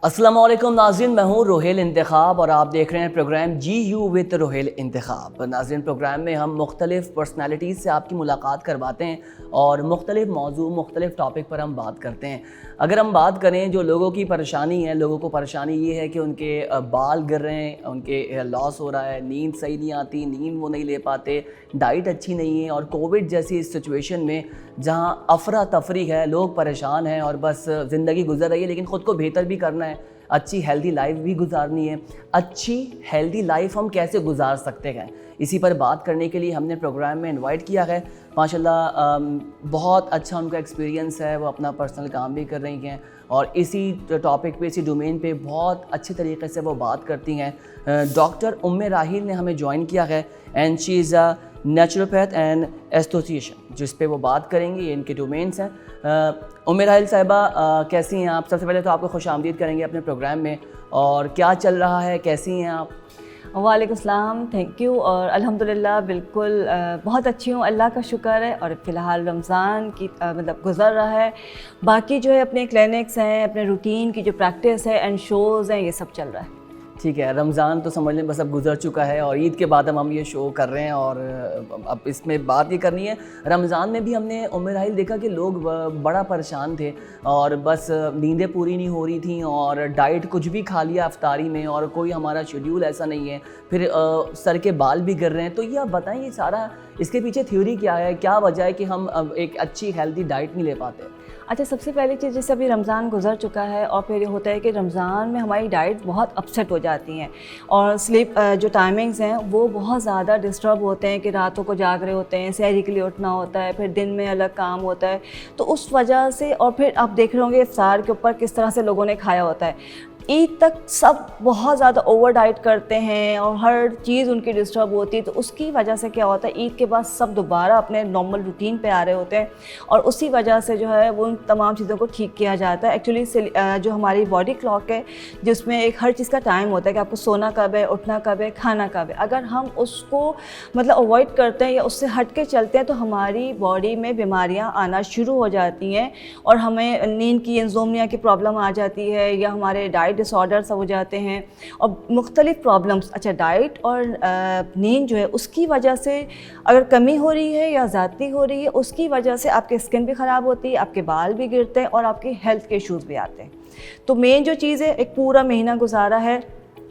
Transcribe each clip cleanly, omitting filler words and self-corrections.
अस्सलाम वालेकुम नाज़रीन, मैं हूँ रोहेल इंतखाब और आप देख रहे हैं प्रोग्राम GU विद रोहेल इंतखाब। नाज़रीन, प्रोग्राम में हम मुख्तलिफ़ पर्सनालिटीज़ से आपकी मुलाकात करवाते हैं और मुख्तलिफ़ मौजू मुख्तलिफ़ टॉपिक पर हम बात करते हैं। अगर हम बात करें जो लोगों की परेशानी है, लोगों को परेशानी ये है कि उनके बाल गिर रहे हैं, उनके लॉस हो रहा है, नींद सही नहीं आती, नींद वो नहीं ले पाते, डाइट अच्छी नहीं है और कोविड जैसी इस सिचुएशन में जहाँ अफरा तफरी है, लोग परेशान हैं और बस ज़िंदगी गुजर रही है, लेकिन ख़ुद को बेहतर भी करना है, अच्छी हेल्दी लाइफ भी गुजारनी है। अच्छी हेल्दी लाइफ हम कैसे गुजार सकते हैं, इसी पर बात करने के लिए हमने प्रोग्राम में इनवाइट किया है। माशाल्लाह बहुत अच्छा उनका एक्सपीरियंस है, वो अपना पर्सनल काम भी कर रही हैं और इसी टॉपिक पे, इसी डोमेन पे बहुत अच्छे तरीके से वो बात करती हैं। डॉक्टर उम्मे राहिल ने हमें ज्वाइन किया है and she is a naturopath and esthetician, जिस पे वो बात करेंगी। ये इनके डोमेन्स हैं। उम्मे राहिल साहिबा कैसी हैं आप? सबसे पहले तो आपको खुशामदीद करेंगे अपने प्रोग्राम में, और क्या चल रहा है, कैसी हैं आप? वालेकुम सलाम, थैंक यू। और अल्हम्दुलिल्लाह बिल्कुल बहुत अच्छी हूँ, अल्लाह का शुक्र है। और फ़िलहाल रमज़ान की मतलब गुज़र रहा है, बाकी जो है अपने क्लिनिक्स हैं, अपने रूटीन की जो प्रैक्टिस है एंड शोज़ हैं, ये सब चल रहा है। ठीक है, रमज़ान तो समझ लें बस अब गुजर चुका है और ईद के बाद हम ये शो कर रहे हैं और अब इसमें बात ये करनी है। रमज़ान में भी हमने उम्मे राहिल देखा कि लोग बड़ा परेशान थे और बस नींदें पूरी नहीं हो रही थी और डाइट कुछ भी खा लिया अफ्तारी में और कोई हमारा शेड्यूल ऐसा नहीं है, फिर सर के बाल भी गिर रहे हैं। तो ये आप बताएं, ये सारा इसके पीछे थ्योरी क्या है, क्या वजह है कि हम अब एक अच्छी हेल्दी डाइट नहीं ले पाते? अच्छा, सबसे पहली चीज़, जैसे अभी रमज़ान गुजर चुका है और फिर ये होता है कि रमज़ान में हमारी डाइट बहुत अपसेट हो जाती हैं और स्लीप जो टाइमिंग्स हैं वो बहुत ज़्यादा डिस्टर्ब होते हैं कि रातों को जाग रहे होते हैं, सहरी के लिए उठना होता है, फिर दिन में अलग काम होता है। तो उस वजह से, और फिर आप देख रहे होंगे इफ्तार के ऊपर किस तरह से लोगों ने खाया होता है। ईद तक सब बहुत ज़्यादा ओवर डाइट करते हैं और हर चीज़ उनकी डिस्टर्ब होती है। तो उसकी वजह से क्या होता है, ईद के बाद सब दोबारा अपने नॉर्मल रूटीन पे आ रहे होते हैं और उसी वजह से जो है वो उन तमाम चीज़ों को ठीक किया जाता है। एक्चुअली जो हमारी बॉडी क्लॉक है, जिसमें एक हर चीज़ का टाइम होता है कि आपको सोना कब है, उठना कब है, खाना कब है, अगर हम उसको मतलब अवॉइड करते हैं या उससे हट के चलते हैं तो हमारी बॉडी में बीमारियाँ आना शुरू हो जाती हैं और हमें नींद की, इंसोम्निया की प्रॉब्लम आ जाती है या हमारे डाइट डिसऑर्डर्स हो जाते हैं और मुख्तलिफ प्रॉब्लम्स। अच्छा, डाइट और नींद जो है उसकी वजह से अगर कमी हो रही है या ज़्यादती हो रही है, उसकी वजह से आपकी स्किन भी ख़राब होती है, आपके बाल भी गिरते हैं और आपके हेल्थ के इश्यूज़ भी आते हैं। तो मेन जो चीज़ है, एक पूरा महीना गुजारा है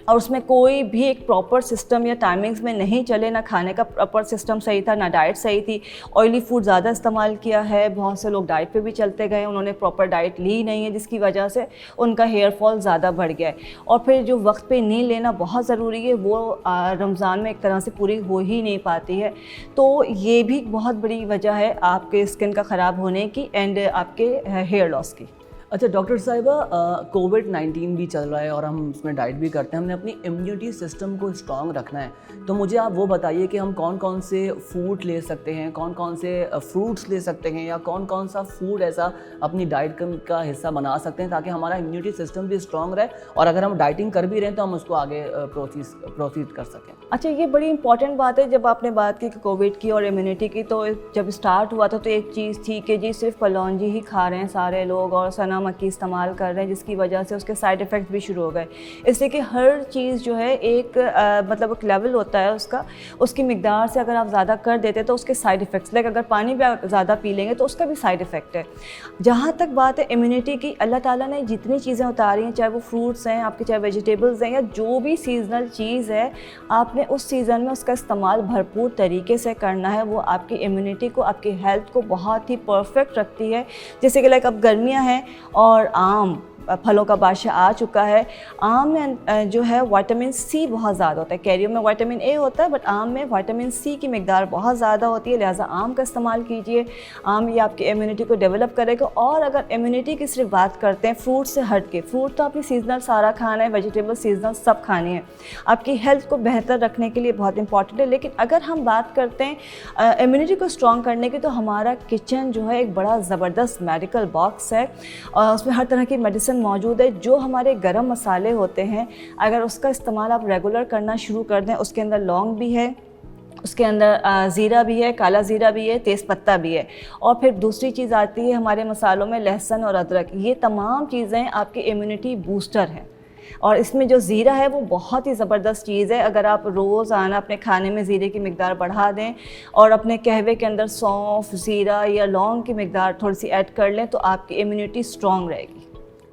और उसमें कोई भी एक प्रॉपर सिस्टम या टाइमिंग्स में नहीं चले, ना खाने का प्रॉपर सिस्टम सही था, ना डाइट सही थी, ऑयली फूड ज़्यादा इस्तेमाल किया है, बहुत से लोग डाइट पे भी चलते गए, उन्होंने प्रॉपर डाइट ली नहीं है, जिसकी वजह से उनका हेयर फॉल ज़्यादा बढ़ गया है। और फिर जो वक्त पे नींद लेना बहुत ज़रूरी है, वो रमज़ान में एक तरह से पूरी हो ही नहीं पाती है। तो ये भी बहुत बड़ी वजह है आपके स्किन का ख़राब होने की एंड आपके हेयर लॉस की। अच्छा डॉक्टर साहिबा, कोविड-19 भी चल रहा है और हम उसमें डाइट भी करते हैं, हमने अपनी इम्यूनिटी सिस्टम को स्ट्रॉन्ग रखना है, तो मुझे आप वो बताइए कि हम कौन कौन से फूड ले सकते हैं, कौन कौन से फ्रूट्स ले सकते हैं या कौन कौन सा फूड ऐसा अपनी डाइट का हिस्सा बना सकते हैं ताकि हमारा इम्यूनिटी सिस्टम भी स्ट्रॉन्ग रहे और अगर हम डाइटिंग कर भी रहे हैं तो हम उसको आगे प्रोसीड कर सकें। अच्छा, ये बड़ी इंपॉर्टेंट बात है। जब आपने बात की कोविड की और इम्यूनिटी की, तो जब स्टार्ट हुआ था तो एक चीज़ थी कि जी सिर्फ कलौंजी ही खा रहे हैं सारे लोग और सना मक्की इस्तेमाल कर रहे हैं, जिसकी वजह से उसके साइड इफ़ेक्ट्स भी शुरू हो गए। इसलिए कि हर चीज़ जो है एक मतलब एक लेवल होता है उसका, उसकी मिकदार से अगर आप ज़्यादा कर देते तो उसके साइड इफ़ेक्ट्स, लाइक अगर पानी भी आप ज़्यादा पी लेंगे तो उसका भी साइड इफ़ेक्ट है। जहाँ तक बात है इम्यूनिटी की, अल्लाह ताला ने जितनी चीज़ें उतारी हैं, चाहे वो फ्रूट्स हैं आपके, चाहे वेजिटेबल्स हैं या जो भी सीजनल चीज़ है, आपने उस सीज़न में उसका इस्तेमाल भरपूर तरीके से करना है। वो आपकी इम्यूनिटी को, आपकी हेल्थ को बहुत ही परफेक्ट रखती है। जैसे कि लाइक अब गर्मियाँ हैं और आम फलों का बादशाह आ चुका है। आम में जो है विटामिन सी बहुत ज़्यादा होता है, कैरियो में विटामिन ए होता है बट आम में विटामिन सी की मिकदार बहुत ज़्यादा होती है, लिहाजा आम का इस्तेमाल कीजिए। आम ये आपकी इम्यूनिटी को डेवलप करेगा। और अगर इम्यूनिटी की सिर्फ बात करते हैं फ्रूट से हट के, फ्रूट तो आपकी सीजनल सारा खाना है, वेजिटेबल सीजनल सब खाने हैं, आपकी हेल्थ को बेहतर रखने के लिए बहुत इंपॉर्टेंट है। लेकिन अगर हम बात करते हैं इम्यूनिटी को स्ट्रॉन्ग करने की, तो हमारा किचन जो है एक बड़ा ज़बरदस्त मेडिकल बॉक्स है और उसमें हर तरह की मेडिसिन मौजूद है। जो हमारे गरम मसाले होते हैं, अगर उसका इस्तेमाल आप रेगुलर करना शुरू कर दें, उसके अंदर लौंग भी है, उसके अंदर ज़ीरा भी है, काला ज़ीरा भी है, तेज़पत्ता भी है। और फिर दूसरी चीज़ आती है हमारे मसालों में लहसुन और अदरक। ये तमाम चीज़ें आपकी इम्यूनिटी बूस्टर हैं। और इसमें जो ज़ीरा है वो बहुत ही ज़बरदस्त चीज़ है। अगर आप रोज़ाना अपने खाने में ज़ीरे की मिकदार बढ़ा दें और अपने कहवे के अंदर सौंफ, ज़ीरा या लौंग की मिकदार थोड़ी सी ऐड कर लें तो आपकी इम्यूनिटी स्ट्रॉन्ग रहेगी।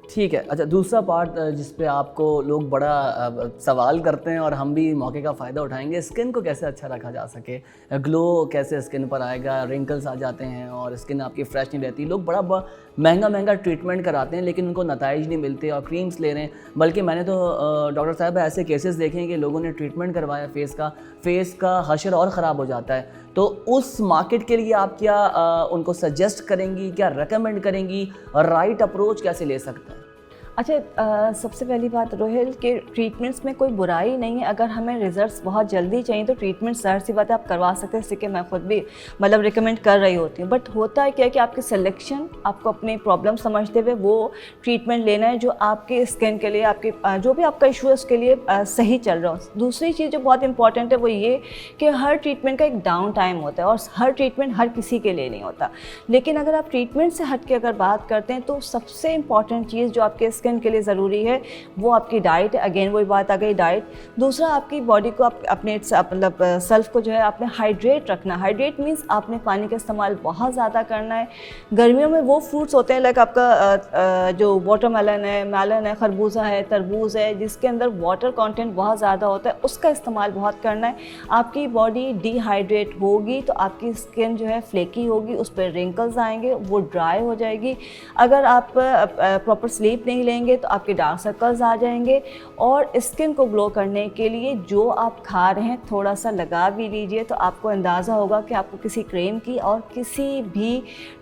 ठीक है। अच्छा, दूसरा पार्ट जिस पे आपको लोग बड़ा सवाल करते हैं और हम भी मौके का फ़ायदा उठाएंगे, स्किन को कैसे अच्छा रखा जा सके, ग्लो कैसे स्किन पर आएगा, रिंकल्स आ जाते हैं और स्किन आपकी फ्रेश नहीं रहती। लोग बड़ा महंगा ट्रीटमेंट कराते हैं लेकिन उनको नताइज नहीं मिलते और क्रीम्स ले रहे हैं। बल्कि मैंने तो डॉक्टर साहब ऐसे केसेस देखे हैं कि लोगों ने ट्रीटमेंट करवाया फेस का हशर और ख़राब हो जाता है। तो उस मार्केट के लिए आप क्या उनको सजेस्ट करेंगी, क्या रेकमेंड करेंगी और राइट अप्रोच कैसे ले सकते हैं? अच्छा, सबसे पहली बात रोहेल के ट्रीटमेंट्स में कोई बुराई नहीं है। अगर हमें रिजल्ट्स बहुत जल्दी चाहिए तो ट्रीटमेंट ज़ाहिर सी बात है आप करवा सकते हैं, इससे कि मैं खुद भी मतलब रिकमेंड कर रही होती हूँ। बट होता है क्या कि आपकी सिलेक्शन, आपको अपनी प्रॉब्लम समझते हुए वो ट्रीटमेंट लेना है जो आपके स्किन के लिए, आपके जो भी आपका इशू है उसके लिए सही चल रहा हो। दूसरी चीज़ जो बहुत इंपॉर्टेंट है वो ये कि हर ट्रीटमेंट का एक डाउन टाइम होता है और हर ट्रीटमेंट हर किसी के लिए नहीं होता। लेकिन अगर आप ट्रीटमेंट से हट के अगर बात करते हैं तो सबसे इंपॉर्टेंट चीज़ जो आपके स्किन के लिए ज़रूरी है वो आपकी डाइट है। अगेन वही बात आ गई डाइट। दूसरा, आपकी बॉडी को अपने मतलब सेल्फ को जो है आपने हाइड्रेट रखना। हाइड्रेट मीन्स आपने पानी का इस्तेमाल बहुत ज़्यादा करना है। गर्मियों में वो फ्रूट्स होते हैं लाइक आपका जो वाटरमेलन है, मेलन है, खरबूजा है, तरबूज है, जिसके अंदर वाटर कंटेंट बहुत ज़्यादा होता है, उसका इस्तेमाल बहुत करना है। आपकी बॉडी डिहाइड्रेट होगी तो आपकी स्किन जो है फ्लेकी होगी, उस पर रिंकल्स आएंगे, वो ड्राई हो जाएगी। अगर आप प्रॉपर स्लीप नहीं लेंगे तो आपके डार्क सर्कल्स आ जाएंगे। और स्किन को ग्लो करने के लिए जो आप खा रहे हैं थोड़ा सा लगा भी लीजिए तो आपको अंदाज़ा होगा कि आपको किसी क्रीम की और किसी भी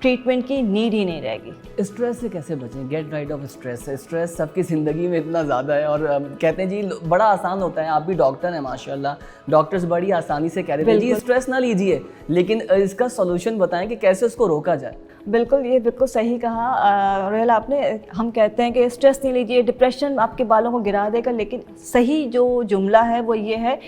ट्रीटमेंट की नीड ही नहीं रहेगी। स्ट्रेस से कैसे बचें? Get rid of stress. Stress सबकी ज़िंदगी में इतना ज़्यादा है और कहते हैं जी बड़ा आसान होता है। आप भी डॉक्टर हैं माशाल्लाह, डॉक्टर्स बड़ी आसानी से कह रहे थे जी स्ट्रेस ना लीजिए, लेकिन इसका सोल्यूशन बताएं कि कैसे उसको रोका जाए। बिल्कुल, ये बिल्कुल सही कहा रोहेल आपने। हम कहते हैं कि स्ट्रेस नहीं लीजिए, डिप्रेशन आपके बालों को गिरा देगा, लेकिन सही जो जुमला है वो ये है,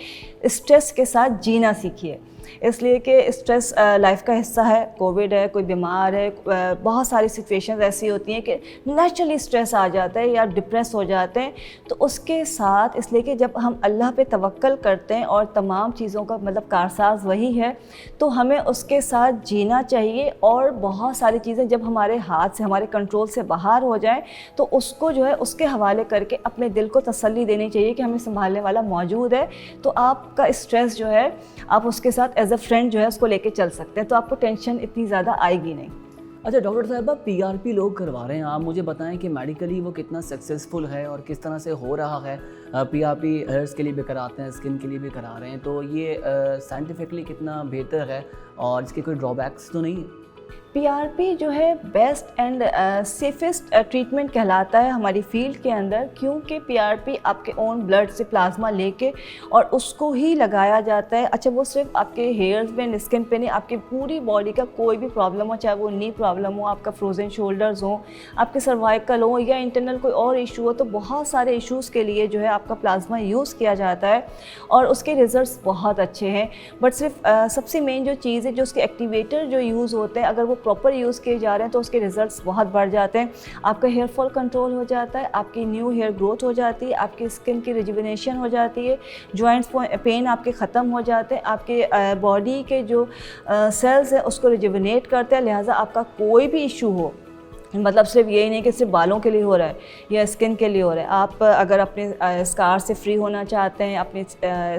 स्ट्रेस के साथ जीना सीखिए। इसलिए कि स्ट्रेस लाइफ का हिस्सा है। कोविड है, कोई बीमार है, बहुत सारी सिचुएशंस ऐसी होती हैं कि नेचुरली स्ट्रेस आ जाता है या डिप्रेस हो जाते हैं। तो उसके साथ इसलिए कि जब हम अल्लाह पे तवक्कल करते हैं और तमाम चीज़ों का मतलब कारसाज वही है, तो हमें उसके साथ जीना चाहिए। और बहुत सारी चीज़ें जब हमारे हाथ से, हमारे कंट्रोल से बाहर हो जाएं तो उसको जो है उसके हवाले करके अपने दिल को तसल्ली देनी चाहिए कि हमें संभालने वाला मौजूद है। तो आपका स्ट्रेस जो है आप उसके साथ एज अ फ्रेंड जो है उसको लेके चल सकते हैं, तो आपको टेंशन इतनी ज़्यादा आएगी नहीं। अच्छा डॉक्टर साहब, पीआरपी लोग करवा रहे हैं, आप मुझे बताएं कि मेडिकली वो कितना सक्सेसफुल है और किस तरह से हो रहा है। पीआरपी हेयर्स के लिए भी कराते हैं, स्किन के लिए भी करा रहे हैं, तो ये साइंटिफिकली कितना बेहतर है और इसके कोई ड्रॉबैक्स तो नहीं है? पीआरपी जो है बेस्ट एंड सेफेस्ट ट्रीटमेंट कहलाता है हमारी फील्ड के अंदर, क्योंकि पीआरपी आपके ओन ब्लड से प्लाज्मा लेके और उसको ही लगाया जाता है। अच्छा, वो सिर्फ आपके हेयर्स में, स्किन पे नहीं, आपकी पूरी बॉडी का कोई भी प्रॉब्लम हो, चाहे वो नी प्रॉब्लम हो, आपका फ्रोजन शोल्डर्स हो, आपके सर्वाइकल हो या इंटरनल कोई और इशू हो, तो बहुत सारे इशूज़ के लिए जो है आपका प्लाज्मा यूज़ किया जाता है और उसके रिजल्ट्स बहुत अच्छे हैं। बट सिर्फ सबसे मेन जो चीज़ है, जो उसके एक्टिवेटर जो यूज़ होते हैं, अगर वो प्रॉपर यूज़ किए जा रहे हैं तो उसके रिजल्ट्स बहुत बढ़ जाते हैं। आपका हेयर फॉल कंट्रोल हो जाता है, आपकी न्यू हेयर ग्रोथ हो जाती है, आपकी स्किन की रिजुविनेशन हो जाती है, जॉइंट्स पेन आपके ख़त्म हो जाते हैं, आपके बॉडी के जो सेल्स हैं उसको रिजुविनेट करते हैं। लिहाजा आपका कोई भी इशू हो, मतलब सिर्फ यही नहीं कि सिर्फ बालों के लिए हो रहा है या स्किन के लिए हो रहा है, आप अगर अपने स्कार से फ्री होना चाहते हैं, अपनी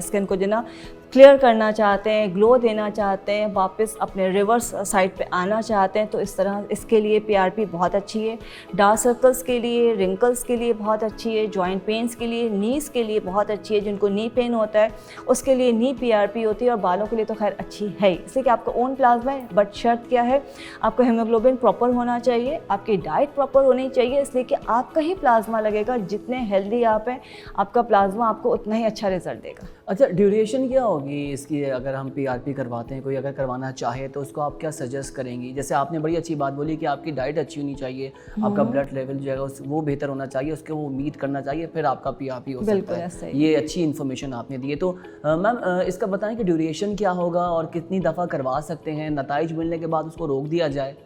स्किन को जो ना क्लियर करना चाहते हैं, ग्लो देना चाहते हैं, वापस अपने रिवर्स साइड पे आना चाहते हैं, तो इस तरह इसके लिए पीआरपी बहुत अच्छी है। डार्क सर्कल्स के लिए, रिंकल्स के लिए बहुत अच्छी है, जॉइंट पेन्स के लिए, नीज के लिए बहुत अच्छी है, जिनको नी पेन होता है उसके लिए नी पीआरपी होती है, और बालों के लिए तो खैर अच्छी है। इसलिए कि आपका ओन प्लाज्मा है, बट शर्त क्या है, आपका हीमोग्लोबिन प्रॉपर होना चाहिए, आपकी डाइट प्रॉपर होनी चाहिए, इसलिए कि आपका ही प्लाज्मा लगेगा। जितने हेल्दी आप हैं, आपका प्लाज्मा आपको उतना ही अच्छा रिजल्ट देगा। अच्छा, ड्यूरेशन क्या होगी होगी इसकी, अगर हम PRP करवाते हैं, कोई अगर करवाना चाहे तो उसको आप क्या सजेस्ट करेंगी? जैसे आपने बड़ी अच्छी बात बोली कि आपकी डाइट अच्छी होनी चाहिए, आपका ब्लड लेवल जो है वो बेहतर होना चाहिए, उसके वो मीट करना चाहिए, फिर आपका PRP हो सकता है। ये अच्छी इन्फॉर्मेशन आपने दी है। तो मैम इसका बताएं कि ड्यूरेशन क्या होगा और कितनी दफ़ा करवा सकते हैं, नताइज मिलने के बाद उसको रोक दिया जाए?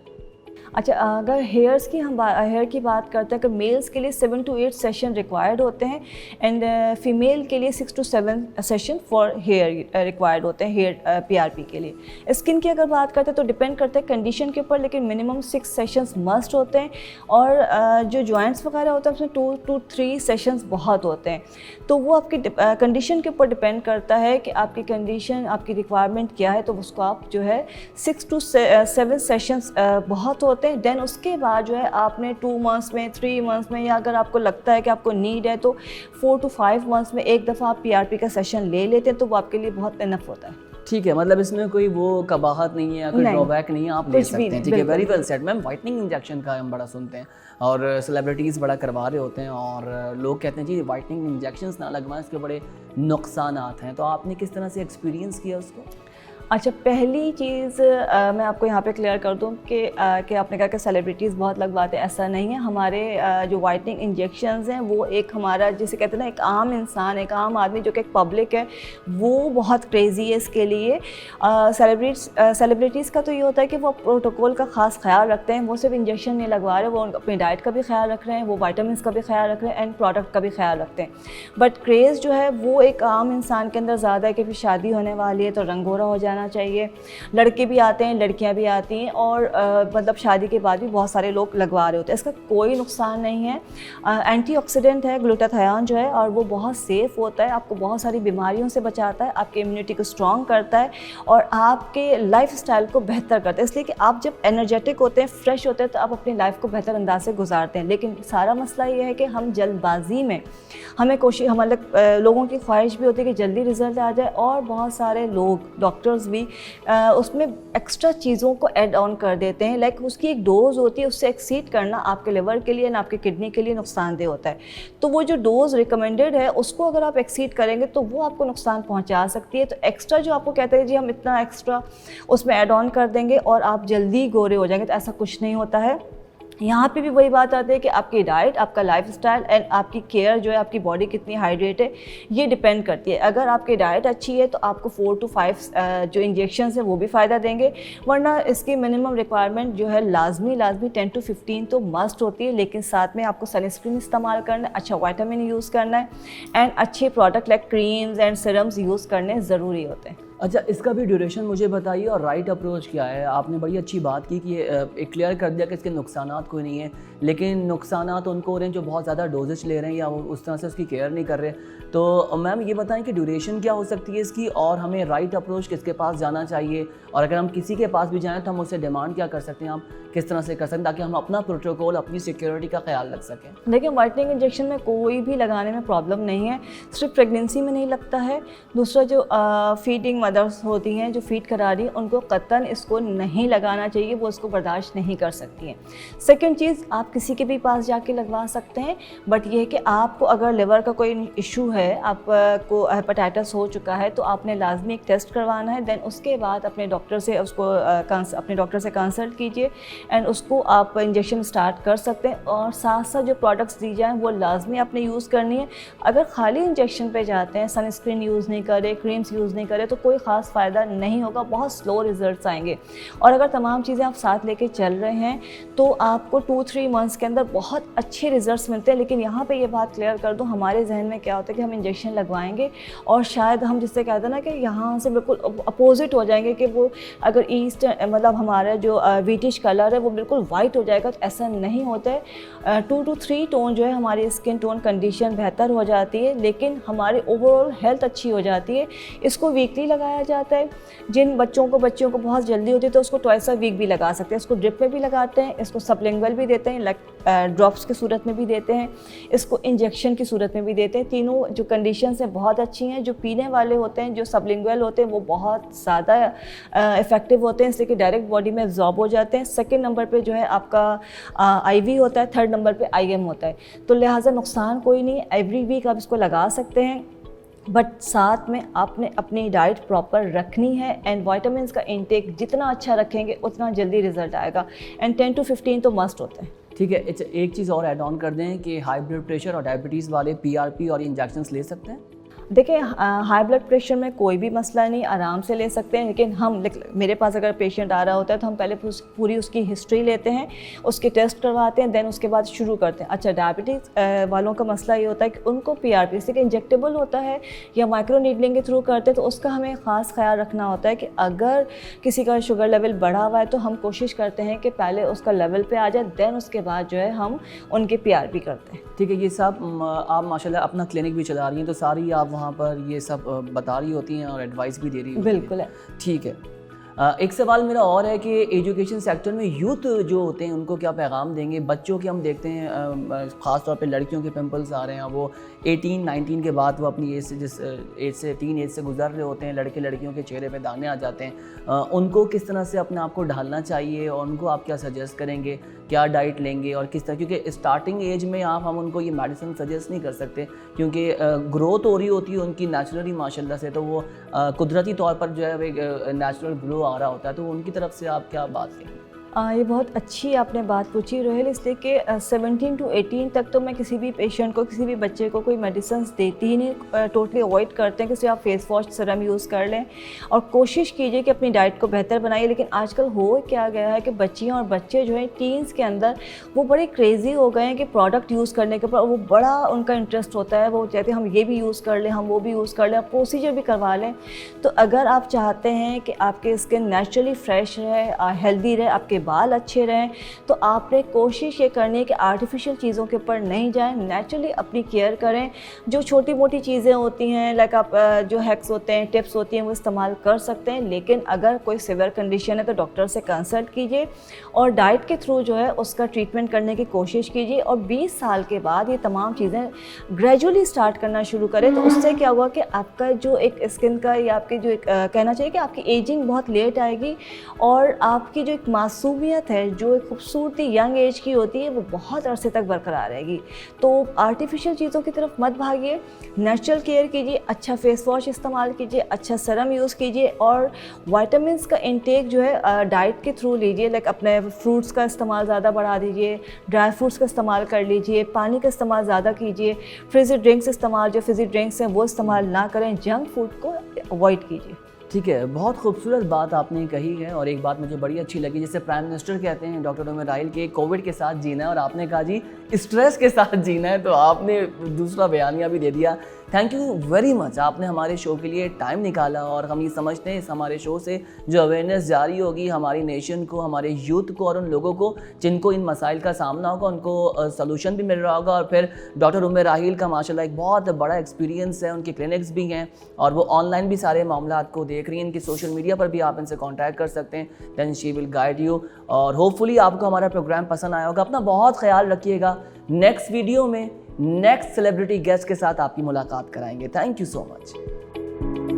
अच्छा, अगर हेयर की बात करते हैं कि मेल्स के लिए 7 to 8 सेशन रिक्वायर्ड होते हैं एंड फीमेल के लिए 6 to 7 session for hair required होते हैं हेयर PRP के लिए। स्किन की अगर बात करते हैं तो डिपेंड करते हैं कंडीशन के ऊपर, लेकिन मिनिमम 6 सेशंस मस्ट होते हैं और जो जॉइंट्स वगैरह होता है उसमें 2 to 3 सेशंस बहुत होते हैं। तो वो आपकी कंडीशन के ऊपर डिपेंड करता है कि आपकी कंडीशन, आपकी रिक्वायरमेंट क्या है, तो उसको आप जो है 6 to 7 सेशंस बहुत होते हैं। देन उसके बाद जो है आपने 2 मंथ्स में, 3 मंथ्स में, या अगर आपको लगता है कि आपको नीड है तो 4 to 5 मंथ्स में एक दफ़ा आप PRP का सेशन ले लेते हैं, तो वो आपके लिए बहुत इनफ होता है। ठीक है, मतलब इसमें कोई वो कबाहत नहीं है, कोई ड्रॉबैक नहीं है, आप ले सकते हैं। ठीक है, very well said ma'am. Whitening injection का हम बड़ा सुनते हैं और सेलिब्रिटीज़ बड़ा करवा रहे होते हैं और लोग कहते हैं जी वाइटनिंग इंजेक्शंस ना लगवाएं, इसके बड़े नुकसानात हैं। तो आपने किस तरह से एक्सपीरियंस किया उसको? अच्छा, पहली चीज़ मैं आपको यहाँ पे क्लियर कर दूँ कि आपने कहा कि सेलिब्रिटीज़ बहुत लगवाते हैं, ऐसा नहीं है। हमारे जो वाइटनिंग इंजेक्शंस हैं वो एक हमारा जिसे कहते हैं ना, एक आम इंसान, एक आम आदमी जो कि एक पब्लिक है, वो बहुत क्रेज़ी है इसके लिए। सेलिब्रिटीज़ का तो ये होता है कि वो प्रोटोकॉल का ख़ास ख्याल रखते हैं, वो सिर्फ इंजेक्शन नहीं लगवा रहे, वो अपनी डाइट का भी ख्याल रख रहे हैं, वो वाइटामिन का भी ख्याल रख रहे हैं एंड प्रोडक्ट का भी ख्याल रखते हैं। बट क्रेज़ जो है वो एक आम इंसान के अंदर ज़्यादा है कि फिर शादी होने वाली है तो रंगोरा हो जाना चाहिए। लड़के भी आते हैं, लड़कियां भी आती हैं और मतलब शादी के बाद भी बहुत सारे लोग लगवा रहे होते हैं। इसका कोई नुकसान नहीं है। एंटीऑक्सीडेंट है ग्लूटाथायोन जो है, और वो बहुत सेफ़ होता है, आपको बहुत सारी बीमारियों से बचाता है, आपकी इम्यूनिटी को स्ट्रॉन्ग करता है और आपके लाइफस्टाइल को बेहतर करता है। इसलिए कि आप जब एनर्जेटिक होते हैं, फ्रेश होते हैं, तो आप अपनी लाइफ को बेहतर अंदाज से गुजारते हैं। लेकिन सारा मसला ये है कि हम जल्दबाजी में, हमें हमारे लोगों की ख्वाहिश भी होती है कि जल्दी रिजल्ट आ जाए, और बहुत सारे लोग, डॉक्टर्स भी उसमें एक्स्ट्रा चीज़ों को ऐड ऑन कर देते हैं। लाइक उसकी एक डोज़ होती है, उससे एक्सीड करना आपके लिवर के लिए ना आपके किडनी के लिए नुकसानदेह होता है। तो वो जो डोज़ रिकमेंडेड है उसको अगर आप एक्सीड करेंगे तो वो आपको नुकसान पहुंचा सकती है। तो एक्स्ट्रा जो आपको कहते हैं जी हम इतना एक्स्ट्रा उसमें ऐड ऑन कर देंगे और आप जल्दी गोरे हो जाएंगे, तो ऐसा कुछ नहीं होता है। यहाँ पे भी वही बात आती है कि आपकी डाइट, आपका लाइफस्टाइल एंड आपकी केयर जो है, आपकी बॉडी कितनी हाइड्रेट है, ये डिपेंड करती है। अगर आपकी डाइट अच्छी है तो आपको 4 to 5 जो इंजेक्शन है वो भी फ़ायदा देंगे, वरना इसकी मिनिमम रिक्वायरमेंट जो है लाजमी 10 to 15 तो मस्ट होती है। लेकिन साथ में आपको सनस्क्रीन इस्तेमाल करना है, अच्छा वाइटामिन यूज़ करना है एंड अच्छे product like creams and serums use करने ज़रूरी होते हैं। अच्छा, इसका भी ड्यूरेशन मुझे बताइए और राइट अप्रोच क्या है? आपने बड़ी अच्छी बात की कि एक क्लियर कर दिया कि इसके नुकसानात कोई नहीं है, लेकिन नुकसानात उनको हो रहे हैं जो बहुत ज़्यादा डोजेज ले रहे हैं या वो उस तरह से उसकी केयर नहीं कर रहे। तो मैम ये बताएं कि ड्यूरेशन क्या हो सकती है इसकी, और हमें राइट अप्रोच किसके पास जाना चाहिए, और अगर हम किसी के पास भी जाएँ तो हम उससे डिमांड क्या कर सकते हैं, आप किस तरह से कर सकते हैं ताकि हम अपना प्रोटोकॉल, अपनी सिक्योरिटी का ख्याल रख सकें? देखिए, वाइटनिंग इंजेक्शन में कोई भी लगाने में प्रॉब्लम नहीं है, सिर्फ प्रेगनेंसी में नहीं लगता है। दूसरा जो फीडिंग मदर्स होती हैं जो फीड करा रही हैं, उनको कतन इसको नहीं लगाना चाहिए, वो इसको बर्दाश्त नहीं कर सकती हैं। सेकंड चीज़, आप किसी के भी पास जाके लगवा सकते हैं, बट ये है कि आपको अगर लिवर का कोई इशू है, आपको हेपेटाइटिस हो चुका है, तो आपने लाजमी एक टेस्ट करवाना है। देन उसके बाद अपने डॉक्टर से कंसल्ट कीजिए एंड उसको आप इंजेक्शन स्टार्ट कर सकते हैं। और साथ साथ जो प्रोडक्ट्स दी जाएँ वो लाजमी आपने यूज़ करनी है। अगर खाली इंजेक्शन पे जाते हैं, सनस्क्रीन यूज़ नहीं करें, क्रीम्स यूज़ नहीं करें, तो कोई ख़ास फ़ायदा नहीं होगा, बहुत स्लो रिजल्ट्स आएंगे। और अगर तमाम चीज़ें आप साथ लेके चल रहे हैं तो आपको 2-3 मंथ्स के अंदर बहुत अच्छे रिजल्ट्स मिलते हैं। लेकिन यहाँ पे ये बात क्लियर कर दूँ, हमारे जहन में क्या होता है कि हम इंजेक्शन लगवाएंगे और शायद हम जिससे कहते हैं ना कि यहाँ से बिल्कुल अपोजिट हो जाएंगे, कि वो अगर ईस्ट मतलब हमारा जो व्हीटिश कलर है वो बिल्कुल वाइट हो जाएगा, तो ऐसा नहीं होता है। 2 to 3 टोन जो है हमारी स्किन टोन कंडीशन बेहतर हो जाती है, लेकिन हमारी ओवरऑल हेल्थ अच्छी हो जाती है। इसको वीकली लगाया जाता है। जिन बच्चों को बहुत जल्दी होती है तो उसको ट्वाइस अ वीक भी लगा सकते हैं। इसको ड्रिप में भी लगाते हैं, इसको सबलिंगुअल भी देते हैं, लाइक ड्रॉप्स की सूरत में भी देते हैं, इसको इंजेक्शन की सूरत में भी देते हैं। तीनों जो कंडीशंस हैं बहुत अच्छी हैं। जो पीने वाले होते हैं, जो सबलिंगुअल होते हैं, वो बहुत ज़्यादा इफ़ेक्टिव होते हैं, इसलिए कि डायरेक्ट बॉडी में एब्जॉर्ब हो जाते हैं। सेकेंड नंबर पर जो है आपका IV होता है, थर्ड नंबर पर IM होता है। तो लिहाजा नुकसान कोई नहीं है, एवरी वीक आप इसको लगा सकते हैं। बट साथ में आपने अपनी डाइट प्रॉपर रखनी है एंड विटामिन्स का इंटेक जितना अच्छा रखेंगे उतना जल्दी रिजल्ट आएगा एंड 10 to 15 तो मस्ट होते हैं। ठीक है, एक चीज़ और ऐड ऑन कर दें कि हाई ब्लड प्रेशर और डायबिटीज़ वाले PRP और इंजेक्शंस ले सकते हैं? देखिए हाई ब्लड प्रेशर में कोई भी मसला नहीं, आराम से ले सकते हैं, लेकिन हम मेरे पास अगर पेशेंट आ रहा होता है तो हम पहले पूरी उसकी हिस्ट्री लेते हैं, उसके टेस्ट करवाते हैं, देन उसके बाद शुरू करते हैं। अच्छा, डायबिटीज़ वालों का मसला ये होता है कि उनको PRP से इंजेक्टेबल होता है या माइक्रो नीडलिंग के थ्रू करते हैं, तो उसका हमें ख़ास ख्याल रखना होता है कि अगर किसी का शुगर लेवल बढ़ा हुआ है तो हम कोशिश करते हैं कि पहले उसका लेवल पे आ जाए, देन उसके बाद जो है हम उनकी PRP करते हैं। ठीक है, ये सब आप माशाल्लाह अपना क्लिनिक भी चला रही हैं, तो सारी आप वहाँ पर ये सब बता रही होती हैं और एडवाइस भी दे रही होती हैं। बिल्कुल है। ठीक है, एक सवाल मेरा और है कि एजुकेशन सेक्टर में यूथ जो होते हैं उनको क्या पैगाम देंगे? बच्चों के हम देखते हैं ख़ास तौर पे लड़कियों के पिंपल्स आ रहे हैं, वो 18-19 के बाद वो अपनी एज से जिस एज से टीन एज से गुजर रहे होते हैं, लड़के लड़कियों के चेहरे पे दाने आ जाते हैं। उनको किस तरह से अपने आप को ढालना चाहिए और उनको आप क्या सजेस्ट करेंगे, क्या डाइट लेंगे और किस तरह? क्योंकि स्टार्टिंग एज में हम उनको ये मेडिसिन सजेस्ट नहीं कर सकते क्योंकि ग्रोथ हो रही होती है उनकी नेचुरली माशाल्लाह से, तो वो कुदरती तौर पर जो है एक नेचुरल ग्लो आ रहा होता है, तो उनकी तरफ से आप क्या बात करेंगे? ये बहुत अच्छी आपने बात पूछी रोहेल, इसलिए कि 17 to 18 तक तो मैं किसी भी पेशेंट को, किसी भी बच्चे को कोई मेडिसिन देती ही नहीं, टोटली अवॉइड करते हैं कि सिर्फ आप फेस वॉश सीरम यूज़ कर लें और कोशिश कीजिए कि अपनी डाइट को बेहतर बनाइए। लेकिन आजकल हो क्या गया है कि बच्चियाँ और बच्चे जो हैं टीन्स के अंदर वो बड़े क्रेज़ी हो गए हैं कि प्रोडक्ट यूज़ करने के ऊपर वो बड़ा उनका इंटरेस्ट होता है, वो कहते हैं हम ये भी यूज़ कर लें, हम वो भी यूज़ कर लें, आप प्रोसीजर भी करवा लें। तो अगर आप चाहते हैं कि आपकी स्किन नेचुरली फ्रेश रहे, हेल्दी रहे, आपके बाल अच्छे रहें, तो आपने कोशिश ये करनी है कि आर्टिफिशियल चीज़ों के ऊपर नहीं जाएं, नेचुरली अपनी केयर करें। जो छोटी मोटी चीज़ें होती हैं लाइक आप जो हैक्स होते हैं, टिप्स होती हैं, वो इस्तेमाल कर सकते हैं, लेकिन अगर कोई सिवियर कंडीशन है तो डॉक्टर से कंसल्ट कीजिए और डाइट के थ्रू जो है उसका ट्रीटमेंट करने की कोशिश कीजिए। और 20 साल के बाद ये तमाम चीज़ें ग्रेजुअली स्टार्ट करना शुरू करें, तो उससे क्या हुआ कि आपका जो एक स्किन का या आपकी जो एक कहना चाहिए कि आपकी एजिंग बहुत लेट आएगी और आपकी जो एक मासूमियत है, जो एक खूबसूरती यंग एज की होती है, वो बहुत अरसे तक बरकरार रहेगी। तो आर्टिफिशियल चीज़ों की तरफ मत भागिए, नेचुरल केयर कीजिए, अच्छा फेस वॉश इस्तेमाल कीजिए, अच्छा सीरम यूज़ कीजिए और विटामिन्स का इंटेक जो है डाइट के थ्रू लीजिए। लाइक अपने फ्रूट्स का इस्तेमाल ज़्यादा बढ़ा दीजिए, ड्राई फ्रूट्स का इस्तेमाल कर लीजिए, पानी का इस्तेमाल ज़्यादा कीजिए, फ्रिज़ी ड्रिंक्स इस्तेमाल जो फिज़ी ड्रिंक्स हैं वो इस्तेमाल ना करें, जंक फूड को अवॉइड कीजिए। ठीक है, बहुत खूबसूरत बात आपने कही है और एक बात मुझे बड़ी अच्छी लगी, जैसे प्राइम मिनिस्टर कहते हैं डॉक्टर उमर राहिल के कोविड के साथ जीना है और आपने कहा जी स्ट्रेस के साथ जीना है, तो आपने दूसरा बयानिया भी दे दिया। थैंक यू वेरी मच, आपने हमारे शो के लिए टाइम निकाला और हम ये समझते हैं इस हमारे शो से जो अवेयरनेस जारी होगी हमारी नेशन को, हमारे यूथ को और उन लोगों को जिनको इन मसाइल का सामना होगा उनको सलूशन भी मिल रहा होगा। और फिर डॉक्टर उमर राहिल का माशाल्लाह एक बहुत बड़ा एक्सपीरियंस है, उनके क्लिनिक्स भी हैं और वो ऑनलाइन भी सारे मामला को देख रही हैं, इनकी सोशल मीडिया पर भी आप इनसे कॉन्टैक्ट कर सकते हैं, then she will guide you. और होपफुली आपको हमारा प्रोग्राम पसंद आया होगा। अपना बहुत ख्याल रखिएगा। नेक्स्ट वीडियो में नेक्स्ट सेलिब्रिटी गेस्ट के साथ आपकी मुलाकात कराएंगे। Thank you so much.